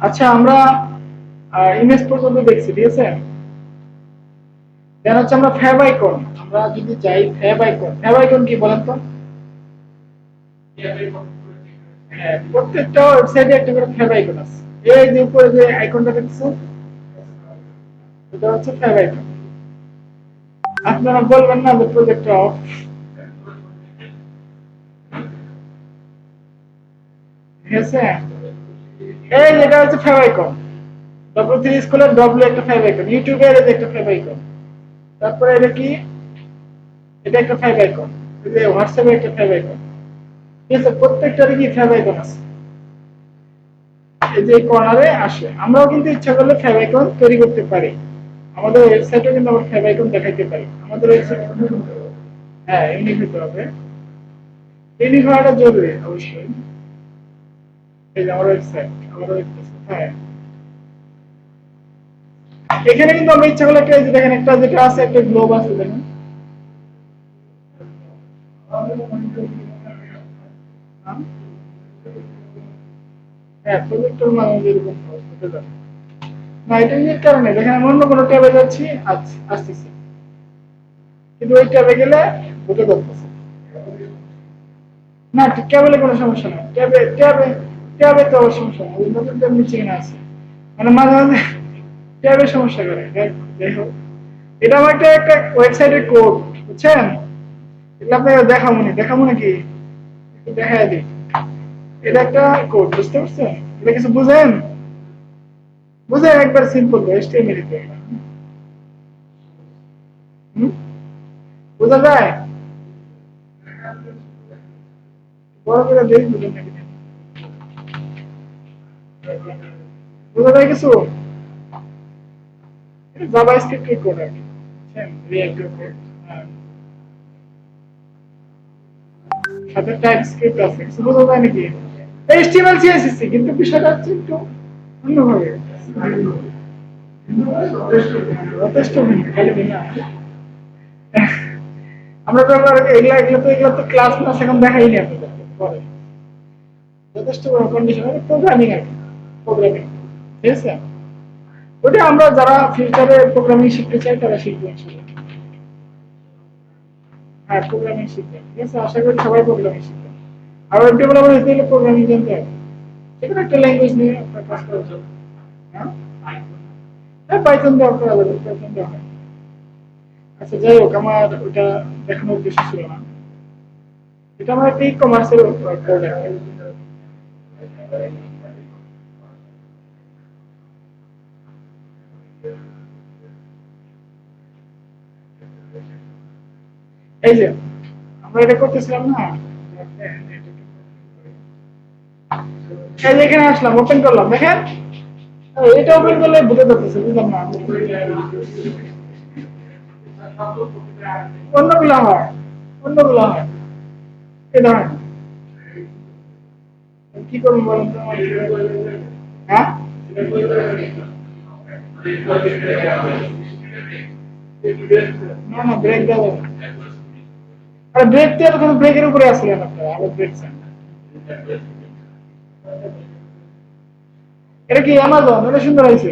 আচ্ছা, আমরা ইমেজ পর্যন্ত দেখছি, ঠিক আছে। দেন হচ্ছে আমরা ফ্যাব আইকন, আমরা যদি যাই ফ্যাব আইকন, ফ্যাব আইকন কি বলেন তো? হ্যাঁ, প্রত্যেকটা ওয়েবসাইটে একটা করে ফ্যাব আইকন আছে। এই যে উপরে যে আইকনটা দেখছেন, এটা হচ্ছে ফ্যাব আইকন। আপনারা বলবেন না যে প্রজেক্টটা অফ, ঠিক আছে। এই যেটা হচ্ছে ফ্যাব আইকন, W3 স্কুলের ডব্লিউ একটা ফ্যাব আইকন, ইউটিউবের এই যে একটা ফ্যাব আইকন, তারপরে এটা কি, এটা একটা ফ্যাব আইকন, এই যে হোয়াটসঅ্যাপে একটা ফ্যাব আইকন, ঠিক আছে। প্রত্যেকটারই কি ফ্যাব আইকন আছে, এই যে কর্নারে আসে। আমরাও কিন্তু ইচ্ছা করলে ফ্যাব আইকন তৈরি করতে পারি, আমাদের ওয়েবসাইটে কিন্তু আমরা ফ্যাব আইকন দেখাইতে পারি আমাদের ওয়েবসাইট। হ্যাঁ, ইউনিক হতে হবে, ইউনিক হওয়াটা জরুরি অবশ্যই। এই যে আমার ওয়েবসাইট, আমার ওয়েবসাইট, হ্যাঁ, এখানে কিন্তু আমরা ইচ্ছা করলে একটা, এই যে দেখেন একটা যেটা আছে, একটা গ্লোব আছে দেখেন। হ্যাঁ, হ্যাঁ, প্রজেক্টর মানে এরকম হতে পারে। না, এটা এর কারণে দেখেন আমি অন্য কোনো ট্যাবে যাচ্ছি, আসতেছি, কিন্তু ওই ট্যাবে গেলে ঢুকে যাচ্ছে না। ট্যাবে কোনো সমস্যা নাই, ট্যাবে তো সমস্যা নেই, নতুন ট্যাব নিচে কিনা আছে, মানে মাঝে মাঝে ট্যাবে সমস্যা করে। যাই হোক, এটা আমার একটা একটা ওয়েবসাইটের কোড, বুঝছেন। এটা আপনাকে দেখাবো নাকি, একটু দেখাই দিই। এটা একটা কোড, বুঝতে পারছেন? এটা কিছু বুঝেন? বুঝেন একবার সিম্পল HTML তে, হুম, বোঝা যায়? বড় করে দেই, বুঝেন নাকি? বোঝা যায় কিছু? জাভাস্ক্রিপ্ট এর কোড আর কি, বুঝছেন, রিঅ্যাক্ট কোড। হ্যাঁ, সাথে টাইপস্ক্রিপ্ট আছে, কিছু বোঝা যায় নাকি? HTML CSS, কিন্তু বিষয়টা হচ্ছে একটু অন্যভাবে, যথেষ্ট ভিন্ন, খালি ভিন্ন। আমরা তো আবার এগুলো তো ক্লাস ক্লাস এখন দেখাই নি আপনাদের পরে, যথেষ্ট কন্ডিশন প্রোগ্রামিং আর কি, প্রোগ্রামিং, ঠিক আছে। ওটা আমরা যারা ফিউচারে প্রোগ্রামিং শিখতে চাই তারা শিখবে ইনশাআল্লাহ। হ্যাঁ, প্রোগ্রামিং শিখবে, ঠিক আছে, আশা করি সবাই প্রোগ্রামিং শিখবে। আর ওয়েব ডেভেলপার হতে গেলে প্রোগ্রামিং জানতে হবে, যেকোনো একটা ল্যাঙ্গুয়েজ নিয়ে আপনার কাজ করা যাবে। হ্যাঁ, হ্যাঁ, পাইথন দেওয়া করা যাবে, পাইথন দেওয়া হয়। আচ্ছা, যাই হোক, আমার ওটা দেখানোর উদ্দেশ্য ছিল না। এটা আমার একটা ই কমার্সের প্রোডাক্ট। এই যে আমরা এটা করতেছিলাম না, এই যে এখানে আসলাম, ওপেন করলাম, দেখেন এটা ওপেন করলে বুঝে যাচ্ছে, বুঝলাম না। অন্যগুলো হয়, অন্যগুলো হয়, এই ধরেন কি করবো বলেন তো আমার হ্যাঁ, না না, ব্রেক দেবো, আর ব্রেক দিয়ে কিন্তু ব্রেকের উপরে আসলেন আপনারা, আবার ব্রেক চান। এটা কি অ্যামাজন? এটা সুন্দর হয়েছে।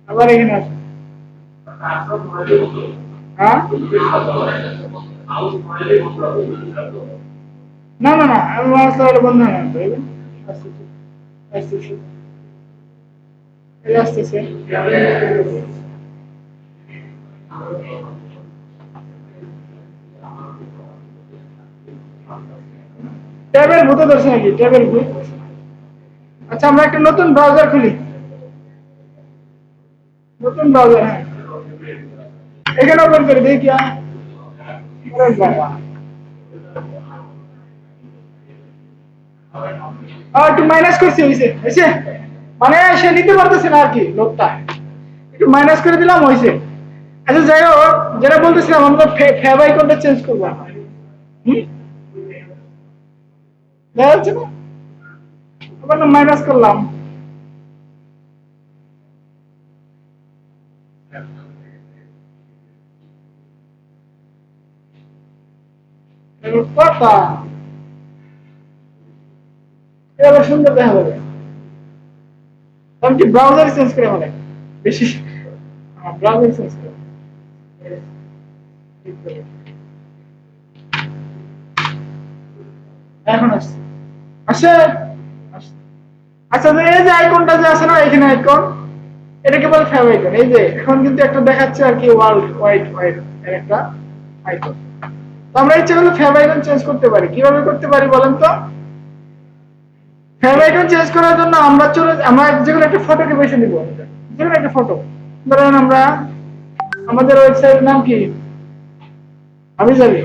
আবার এখানে আসুন। হ্যাঁ, না না না, আমি মাছ বন্ধ হয় না তো, এই যে আসতেছে, আসতেছে, এই আসতেছে। ট্যাবের ভূতে ধরছে নাকি, ট্যাবের ভূত? আচ্ছা, আমরা একটা নতুন ব্রাউজার খুলি, নতুন ব্রাউজার, হ্যাঁ, এখানে ওপেন করে দেখি। আরে বাবা, একটু মাইনাস করছি, হয়েছে হয়েছে, মানে সে নিতে পারতেছে না আর কি, লোকটা একটু মাইনাস করে দিলাম, হয়েছে। আচ্ছা, যাই হোক, যেটা বলতেছিলাম, আমরা ফ্যাব আইকনটা চেঞ্জ করবো। হুম, দেখা যাচ্ছে না, আবার না মাইনাস করলাম। এবার কথা, এবার সুন্দর দেখা যাবে। এমনকি ব্রাউজার চেঞ্জ করে ফেলে বেশি ব্রাউজার চেঞ্জ করে এখন আসছে আসে আচ্ছা এই যে আইকনটা যে আছে না এখানে আইকন এটাকে বলে ফেভ আইকন এই যে এখন কিন্তু একটা দেখাচ্ছে আর কি ওয়ার্ল্ড ওয়াইড ওয়াইড এর একটা আইকন তো আমরা ইচ্ছা করলে ফেভ আইকন চেঞ্জ করতে পারি কিভাবে করতে পারি বলেন তো ফেভ আইকন চেঞ্জ করার জন্য আমরা যেকোনো একটা ফটোকে বেছে নিব যেকোনো একটা ফটো ধরেন আমরা আমাদের ওয়েবসাইটের নাম কি আমি জানি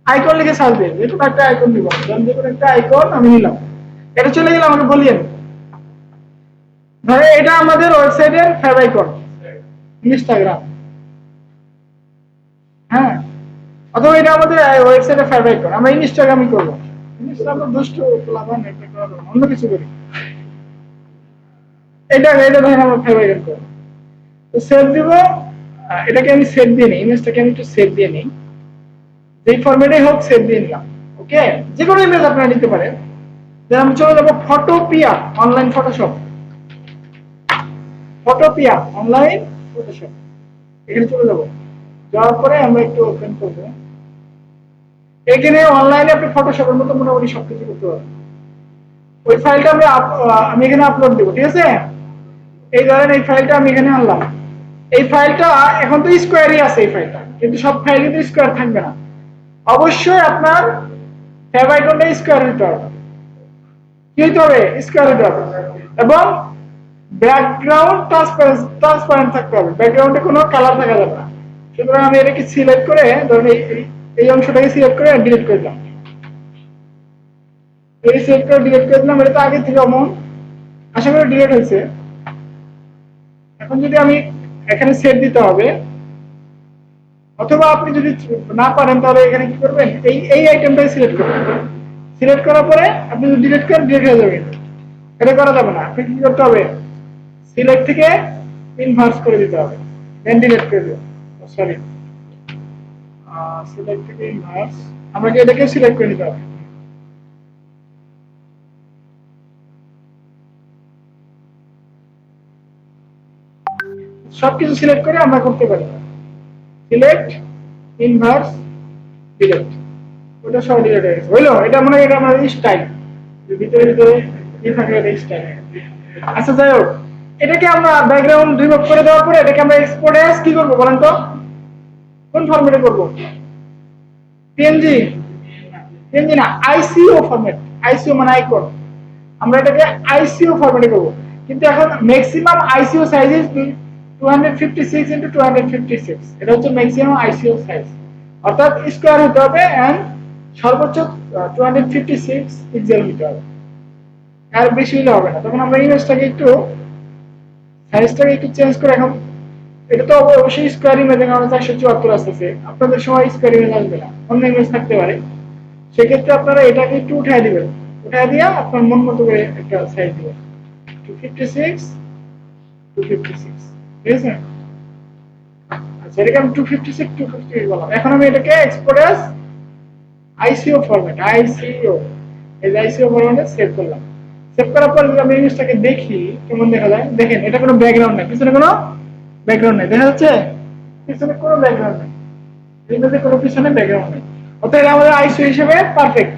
আইকন লিখে সার্চ দিই যেকোনো একটা আইকন দিব যেকোনো একটা আইকন আমি নিলাম এটা চলে গেলে আমাকে বলিয়েন ধরে এটা আমাদের ওয়েবসাইটের ফেভ আইকন ইনস্টাগ্রাম হ্যাঁ অথবা এটা আমাদের ওয়েবসাইটের ফেভ আইকন আমরা ইনস্টাগ্রামই করবো ইনস্টাগ্রাম দুষ্ট লাভান এটা করব অন্য কিছু করি এটা ধরেন আমরা ফেভ আইকন করব তো সেভ দিব এটাকে আমি সেভ দিয়ে নিই ইমেজটাকে আমি একটু সেভ দিয়ে নিই যেই ফরম্যাটে হোক সেভ দিয়ে নিলাম ওকে যে কোনো ইমেজ আপনারা নিতে পারেন যেমন আমি চলে যাবো Photopea online Photoshop Photopea online Photoshop এখানে চলে যাবো যাওয়ার পরে আমরা একটু ওপেন করবো এখানে অনলাইনে আপনি ফটোশপের মতো মোটামুটি সবকিছু করতে পারবেন ওই ফাইলটা আমি এখানে আপলোড দেবো ঠিক আছে এই ধরেন এই ফাইলটা আমি এখানে আনলাম এই ফাইলটা এখন তো স্কোয়ারই আছে এই ফাইলটা কিন্তু সব ফাইল কিন্তু স্কোয়ার থাকবে না অবশ্যই আপনার ফেভ আইকনটা স্কোয়ার হতে হবে কি হতে হবে স্কোয়ার হতে হবে এবং ব্যাকগ্রাউন্ড ট্রান্সপারেন্ট থাকতে হবে ব্যাকগ্রাউন্ডে কোনো কালার থাকা যাবে না সুতরাং আমি এটাকে সিলেক্ট করে ধরুন এই অংশটাকে সিলেক্ট করে ডিলিট করে দিলাম এই সিলেক্ট করে ডিলিট করে দিলাম এটা তো আগে থেকে অমন আশা করি ডিলিট হয়েছে এখন যদি আমি এখানে সেভ দিতে হবে অথবা আপনি যদি না পারেন তাহলে এখানে কি করবেন এই আইটেমটাকে সিলেক্ট করবেন সিলেক্ট করার পরে আপনি যদি ডিলিট করেন ডিলিট হয়ে যাবে এটা করা যাবে না আপনি কি করতে হবে সিলেক্ট থেকে ইনভার্স করে দিতে হবে দেন ডিলিট করে দিতে সরি সিলেক্ট থেকে ইনভার্স আমাকে এটাকে সিলেক্ট করে নিতে হবে সবকিছু সিলেক্ট করে আমরা করতে পারি সিলেক্ট ইনভার্স ডিলিট ওটা সব ডিলিট হয়ে গেছে হইলো এটা মনে হয় এটা আমাদের স্টাইল ভিতরে ভিতরে কি থাকে এটা স্টাইল আচ্ছা যাই হোক এটাকে আমরা ব্যাকগ্রাউন্ড রিমুভ করে দেওয়ার পরে এটাকে আমরা এক্সপোর্ট এস কি করব বলেন তো কোন ফরম্যাটে করব পিএনজি পিএনজি না আইসিও ফরম্যাট আইসিও মানে আইকন আমরা এটাকে আইসিও ফরম্যাটে করব কিন্তু এখন ম্যাক্সিমাম আইসিও সাইজ ইজ 256 into 256 এটা হচ্ছে ম্যাক্সিমাম আইসিও সাইজ অর্থাৎ স্কয়ার হতে হবে এন্ড সর্বোচ্চ 256 পিক্সেল হতে হবে আর বেশি হলে হবে না তখন আমরা ইমেজটাকে একটু সাইজটাকে একটু চেঞ্জ করে এখন এটা তো অবশ্যই স্কয়ার ইমেজ কারণ 474 আসছে আপনাদের সময় স্কয়ার ইমেজ আসবে না অন্য ইমেজ থাকতে পারে সেক্ষেত্রে আপনারা এটাকে একটু উঠায় দিবেন উঠায় দিয়ে আপনার মন মতো করে একটা সাইজ দিবেন 256 256 ঠিক আছে আচ্ছা এটাকে আমি 256 258 বললাম এখন আমি এটাকে এক্সপোর্ট অ্যাজ আইসিও ফরম্যাট আইসিও এই আইসিও ফরম্যাটে সেভ করলাম সেভ করার পর যদি আমি ইমেজটাকে দেখি কেমন দেখা যায় দেখেন এটা কোনো ব্যাকগ্রাউন্ড নেই পিছনে কোনো ব্যাকগ্রাউন্ড নেই দেখা যাচ্ছে পিছনে কোনো ব্যাকগ্রাউন্ড নেই ইমেজে কোনো পিছনে ব্যাকগ্রাউন্ড নেই অর্থাৎ এটা আমাদের আইসিও হিসেবে পারফেক্ট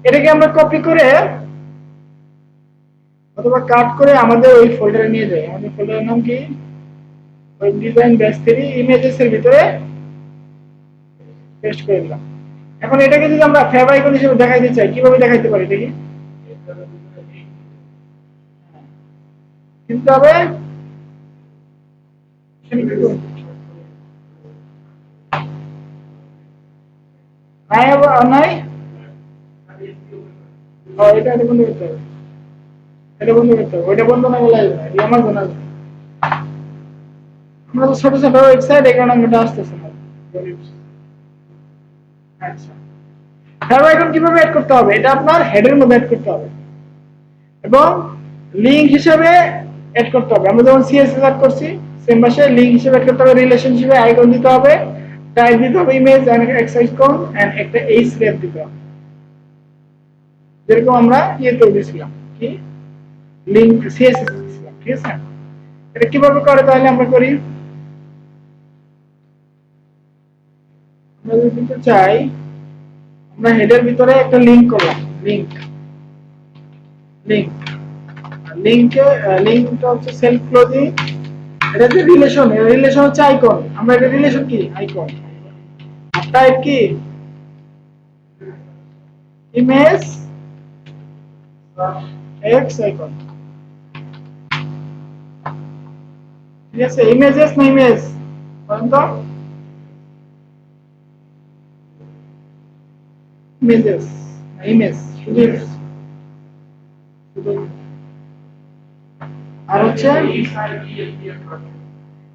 এটাকে আমরা কপি করে অথবা কাট করে আমাদের ওই ফোল্ডারে নিয়ে যাই আমাদের ফোল্ডারের নাম কি ওই ডিজাইন ব্যাস 3 ইমেজেস এর ভিতরে পেস্ট করে দিলাম এখন এটাকে যদি আমরা ফেভ আইকন হিসেবে দেখাইতে চাই কিভাবে দেখাইতে পারি দেখি কিন্তু তবে নাই এটা বন্ধ করতে হবে এটা বন্ধ করতে হবে ওইটা বন্ধ না বলা যাবে না আমার জানা আছে আমরা তো ছোট ছোট ওয়েবসাইট এই কারণে এটা আসতেছে না আচ্ছা ফেভ আইকন কিভাবে অ্যাড করতে হবে এটা আপনার হেডের মধ্যে অ্যাড করতে হবে এবং লিংক হিসেবে অ্যাড করতে হবে আমরা যেমন সিএসএস অ্যাড করছি সেম ভাষায় লিংক হিসেবে অ্যাড করতে হবে রিলেশনশিপে আইকন দিতে হবে টাইপ দিতে হবে ইমেজ এন্ড এক্সাইজ কোন এন্ড একটা এইচ রেপ দিতে হবে যেরকম আমরা ইয়ে করে দিয়েছিলাম কি লিংক ঠিক আছে? এটা কিভাবে করে তাহলে আমরা করি, আমরা যদি চাই আমরা হেডের ভিতরে একটা লিংক করলাম, লিংক লিংক লিংকে লিংকটা হচ্ছে সেলফ ক্লোজিং, এটা যে রিলেশন, রিলেশন হচ্ছে আইকন, আমরা এটা রিলেশন কি আইকন, টাইপ কি ইমেজ এক্স আইকন, ঠিক আছে? ইমেজেস না ইমেজ বলেন তো, ইমেজেস না ইমেজ, শুধু আর হচ্ছে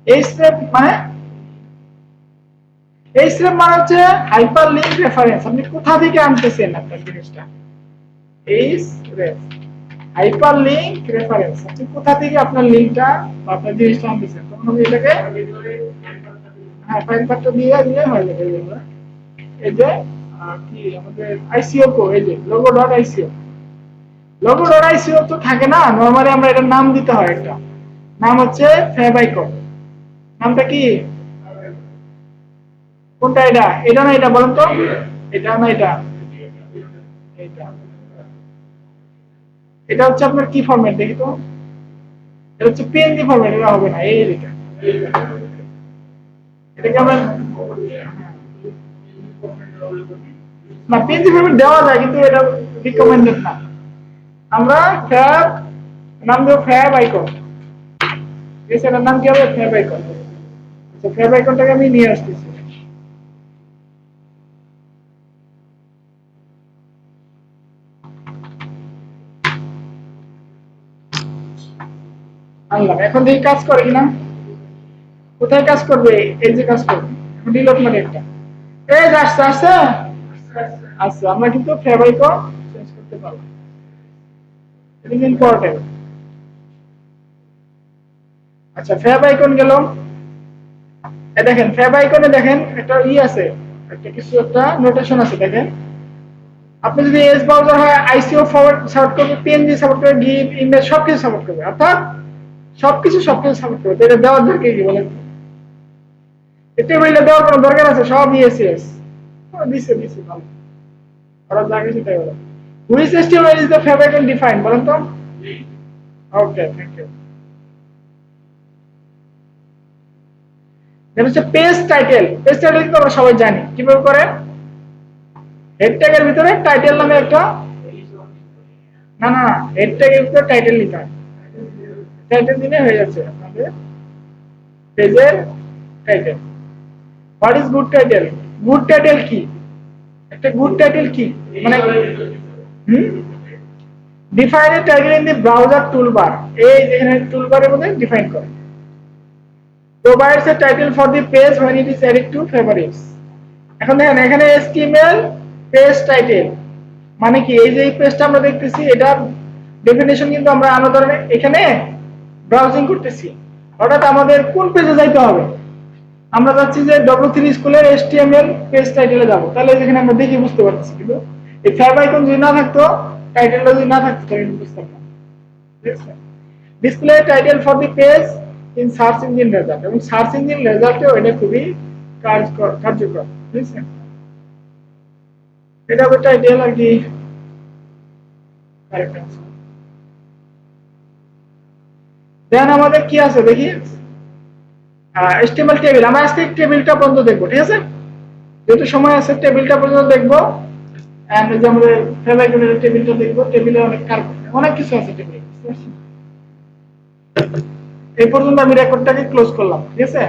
এই স্টেপ মানে, এই স্টেপ মানে হচ্ছে হাইপার লিংক রেফারেন্স, আপনি কোথা থেকে আনতেছেন আপনার জিনিসটা, এই হাইপার লিংক রেফারেন্স, আপনি কোথা থেকে আপনার লিংকটা বা আপনার জিনিসটা আনতেছেন, তখন আমি এটাকে হ্যাঁ ফাইল পাথটা দিয়ে দিলে হয়ে যাবে। এই যে কি আমাদের আইসিও কো, এই যে logo.ico, logo.ico তো থাকে না, নরমালি আমরা এটার নাম দিতে হয়, একটা নাম হচ্ছে ফেভাইকন, নামটা কি, কোনটা, এটা এটা না এটা বলেন তো, এটা না এটা, এটা এটা হচ্ছে আপনার কি ফরম্যাট দেখি তো, এটা হচ্ছে পিএনজি ফরম্যাট, এটা হবে না, এই এটা এটাকে আমরা না পিএনজি ফরম্যাট দেওয়া যায় কিন্তু এটা রিকমেন্ডেড না, আমরা ফ্যাব নাম দেব ফ্যাব আইকন, ঠিক আছে? এটার নাম কি হবে, ফ্যাব আইকন। আচ্ছা ফ্যাব আইকনটাকে আমি নিয়ে আসতেছি, আনলাম, এখন দেখি কাজ করে কিনা, কোথায় কাজ করবে, এই যে কাজ করবে, এখন রিলোড মানে একটা, এই যে আসছে আসছে, আচ্ছা আমরা কিন্তু ফ্যাব আইকন চেঞ্জ করতে পারবো, এটা ইম্পর্টেন্ট। আচ্ছা ফ্যাব আইকন গেল, এই দেখেন ফ্যাব আইকনে দেখেন একটা আছে, একটা কিছু একটা নোটেশন আছে, দেখেন আপনি যদি এস ব্রাউজার হয় আইসিও ফরওয়ার্ড সাপোর্ট করবে, পিএনজি সাপোর্ট করবে, গিভ ইমেজ সবকিছু সাপোর্ট করবে, অর্থাৎ সবকিছু সাপোর্ট করবে, এটা দেওয়ার দরকার কি বলেন, এটা বললে দেওয়ার কোনো দরকার আছে, সব ইএসএস দিছে দিছে ভালো, ওরা যা কিছু তাই বলে, which HTML is the favorite and defined বলেন তো, ওকে থ্যাংক ইউ। এটা হচ্ছে পেজ টাইটেল, পেজ টাইটেল কিন্তু আমরা সবাই জানি কিভাবে করে, হেড ট্যাগের ভিতরে টাইটেল নামে একটা, না না হেড ট্যাগের ভিতরে টাইটেল লিখতে হয়, টাইটেল দিলে হয়ে যাচ্ছে আপনাদের পেজের title. What is good title, good title কি, একটা গুড টাইটেল কি মানে, define a title in the browser toolbar, এই যেখানে টুলবারের মধ্যে ডিফাইন করে, provides a title for the page when it is added to favorites। এখন দেখেন এখানে HTML পেজ টাইটেল মানে কি, এই যে এই পেজটা আমরা দেখতেছি এটার ডেফিনেশন কিন্তু আমরা আলাদা ধরনের এখানে ব্রাউজিং করতেছি, অর্থাৎ আমাদের কোন পেজে যাইতে হবে, আমরা যাচ্ছি যে W3 স্কুলের HTML পেজ টাইটেলে যাব, তাহলে এখানে আমরা দেখে বুঝতে পারতেছি, কিন্তু এই ফ্যাব আইকন যদি না থাকতো, টাইটেলটা যদি না থাকতো তাহলে বুঝতাম না, ঠিক আছে? Display title for the page in search engine result, এবং সার্চ ইঞ্জিন রেজাল্টেও এটা খুবই কার্যকর, ঠিক আছে? এটা হবে টাইটেল আর কি, কারেক্ট আনসার। দেন আমাদের কি আছে দেখি, HTML টেবিল, আমরা আজকে টেবিলটা পর্যন্ত দেখবো, ঠিক আছে? যেহেতু সময় আছে টেবিলটা পর্যন্ত দেখবো, এন্ড যে আমাদের ফেভ আইকনের টেবিলটা দেখবো, টেবিলে অনেক কিছু আছে টেবিলে, এই পর্যন্ত আমি রেকর্ডটাকে ক্লোজ করলাম, ঠিক আছে?